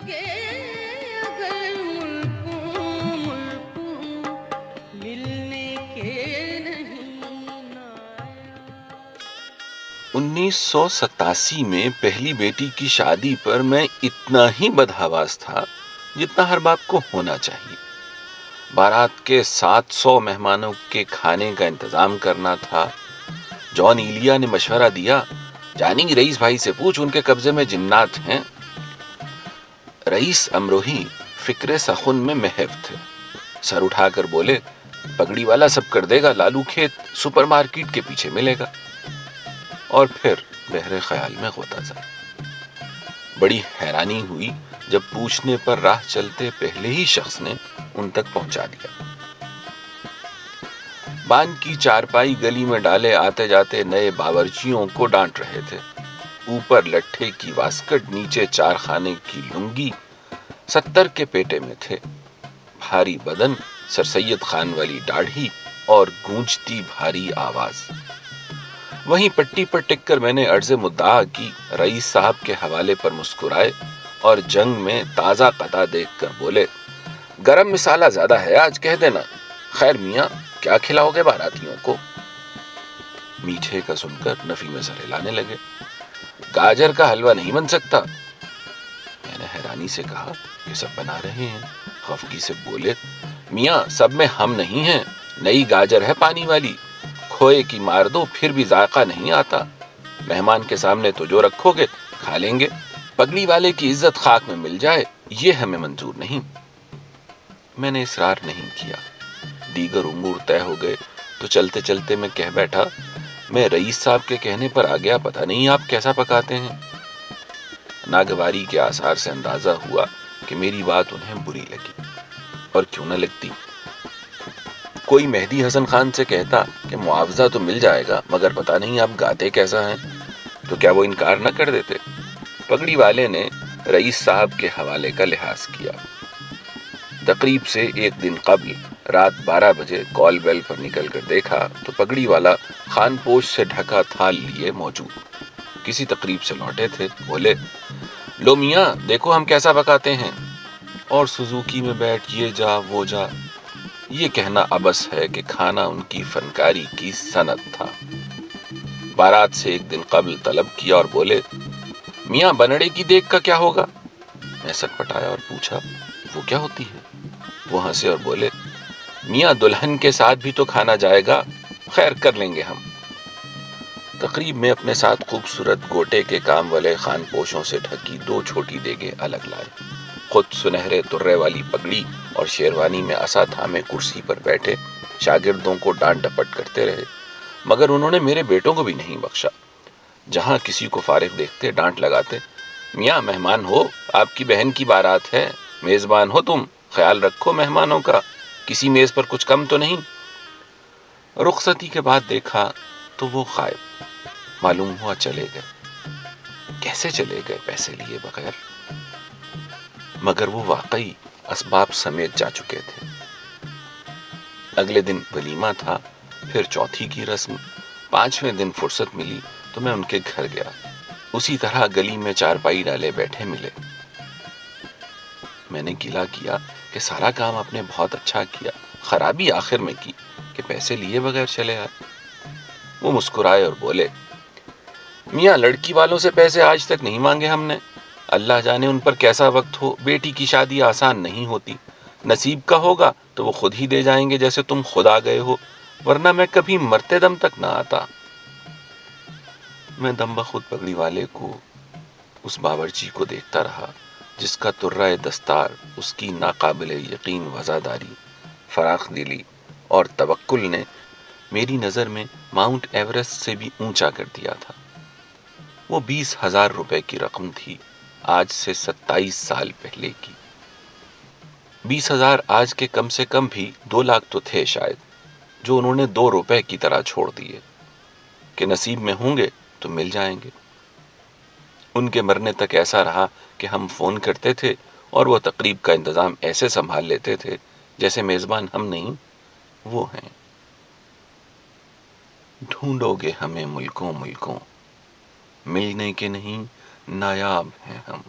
کہ اگر ملکوں ملکوں ملنے کے نہیں آیا۔ 1987 میں پہلی بیٹی کی شادی پر میں اتنا ہی بدحواس تھا جتنا ہر باپ کو ہونا چاہیے۔ بارات کے 700 مہمانوں کے کھانے کا انتظام کرنا تھا۔ جان ایلیا نے مشورہ دیا، جانی رئیس بھائی سے پوچھ، ان کے قبضے میں جنات ہیں۔ رئیس امروہی فکر سخن میں محو تھے، سر اٹھا کر بولے، پگڑی والا سب کر دے گا، لالو کھیت سپر مارکیٹ کے پیچھے ملے گا۔ اور پھر بہرے خیال میں غوطہ زد۔ بڑی حیرانی ہوئی جب پوچھنے پر راہ چلتے پہلے ہی شخص نے ان تک پہنچا دیا۔ بان کی چارپائی گلی میں ڈالے آتے جاتے نئے باورچیوں کو ڈانٹ رہے تھے۔ اوپر لٹھے کی واسکٹ، نیچے 4 خانے کی لنگی، 70 کے پیٹے میں تھے۔ بھاری بدن، سر سید خان والی داڑھی اور گونجتی بھاری آواز۔ وہیں پٹی پر ٹک کر میں نے عرض مدعا کی، رئیس صاحب کے حوالے پر مسکرائے اور جنگ میں تازہ قطع دیکھ کر بولے، گرم مسالہ زیادہ ہے آج، کہہ دینا۔ خیر میاں، کیا کھلاؤ گے باراتیوں کو؟ میٹھے کا سن کر نفی میں سر ہلانے لگے۔ گاجر کا حلوہ نہیں بن سکتا؟ میں نے حیرانی سے کہا کہ سب بنا رہے ہیں۔ خفگی سے بولے، میاں سب میں ہم نہیں ہیں، نئی گاجر ہے پانی والی، کھوئے کی مار دو پھر بھی ذائقہ نہیں آتا۔ مہمان کے سامنے تو جو رکھو گے کھا لیں گے، پگڑی والے کی عزت خاک میں مل جائے یہ ہمیں منظور نہیں۔ میں نے اصرار نہیں کیا۔ دیگر امور طے ہو گئے تو چلتے چلتے میں کہہ بیٹھا، میں رئیس صاحب کے کہنے پر آ گیا، پتہ نہیں آپ کیسا پکاتے ہیں۔ ناگواری کے آثار سے اندازہ ہوا کہ میری بات انہیں بری لگی، اور کیوں نہ لگتی۔ کوئی مہدی حسن خان سے کہتا کہ معاوضہ تو مل جائے گا مگر پتہ نہیں آپ گاتے کیسا ہیں، تو کیا وہ انکار نہ کر دیتے؟ پگڑی والے نے رئیس صاحب کے حوالے کا لحاظ کیا۔ تقریب سے 1 دن قبل رات 12 بجے کال بیل پر نکل کر دیکھا تو پگڑی والا خان پوش سے ڈھکا تھال لیے موجود، کسی تقریب سے لوٹے تھے۔ بولے، لو میاں دیکھو ہم کیسا پکاتے ہیں، اور سوزوکی میں بیٹھ یہ جا وہ جا۔ یہ کہنا ابس ہے کہ کھانا ان کی فنکاری کی صنعت تھا۔ بارات سے 1 دن قبل طلب کیا اور بولے، میاں بنڑے کی دیگ کا کیا ہوگا؟ میں سر پٹایا اور پوچھا، وہ کیا ہوتی ہے؟ وہ ہنسے اور بولے، میاں دلہن کے ساتھ بھی تو کھانا جائے گا، خیر کر لیں گے ہم۔ تقریب میں اپنے ساتھ خوبصورت گوٹے کے کام والے خان پوشوں سے ڈھکی 2 چھوٹی دیگیں الگ لائے۔ خود سنہرے ترے والی پگڑی اور شیروانی میں عصا تھامے کرسی پر بیٹھے شاگردوں کو ڈانٹ ڈپٹ کرتے رہے، مگر انہوں نے میرے بیٹوں کو بھی نہیں بخشا۔ جہاں کسی کو فارغ دیکھتے ڈانٹ لگاتے، میاں مہمان ہو، آپ کی بہن کی بارات ہے، میزبان ہو تم، خیال رکھو مہمانوں کا، کسی میز پر کچھ کم تو نہیں۔ رخصتی کے بعد دیکھا تو وہ غائب، معلوم ہوا چلے گئے۔ کیسے چلے گئے پیسے لیے بغیر؟ مگر وہ واقعی اسباب سمیت جا چکے تھے۔ اگلے دن ولیمہ تھا، پھر چوتھی کی رسم۔ 5ویں دن فرصت ملی تو میں ان کے گھر گیا۔ اسی طرح گلی میں چارپائی ڈالے بیٹھے ملے۔ میں نے گلہ کیا کہ سارا کام آپ نے بہت اچھا کیا، خرابی آخر میں کی کہ پیسے لیے بغیر چلے آئے۔ وہ مسکرائے اور بولے، میاں لڑکی والوں سے پیسے آج تک نہیں مانگے ہم نے، اللہ جانے ان پر کیسا وقت ہو، بیٹی کی شادی آسان نہیں ہوتی، نصیب کا ہوگا تو وہ خود ہی دے جائیں گے جیسے تم خود آ گئے ہو، ورنہ میں کبھی مرتے دم تک نہ آتا۔ میں دم بخود پگڑی والے کو، اس باورچی کو دیکھتا رہا جس کا ترہ دستار اس کی ناقابل یقین وزاداری، فراخ دلی اور توکل نے میری نظر میں ماؤنٹ ایورسٹ سے بھی اونچا کر دیا تھا۔ وہ 20,000 روپے کی رقم تھی، آج سے 27 سال پہلے کی۔ 20,000 آج کے کم سے کم بھی 2 لاکھ تو تھے شاید، جو انہوں نے 2 روپے کی طرح چھوڑ دیے کہ نصیب میں ہوں گے تو مل جائیں گے۔ ان کے مرنے تک ایسا رہا کہ ہم فون کرتے تھے اور وہ تقریب کا انتظام ایسے سنبھال لیتے تھے جیسے میزبان ہم نہیں وہ ہیں۔ ڈھونڈو گے ہمیں ملکوں ملکوں، ملنے کے نہیں نایاب ہیں ہم۔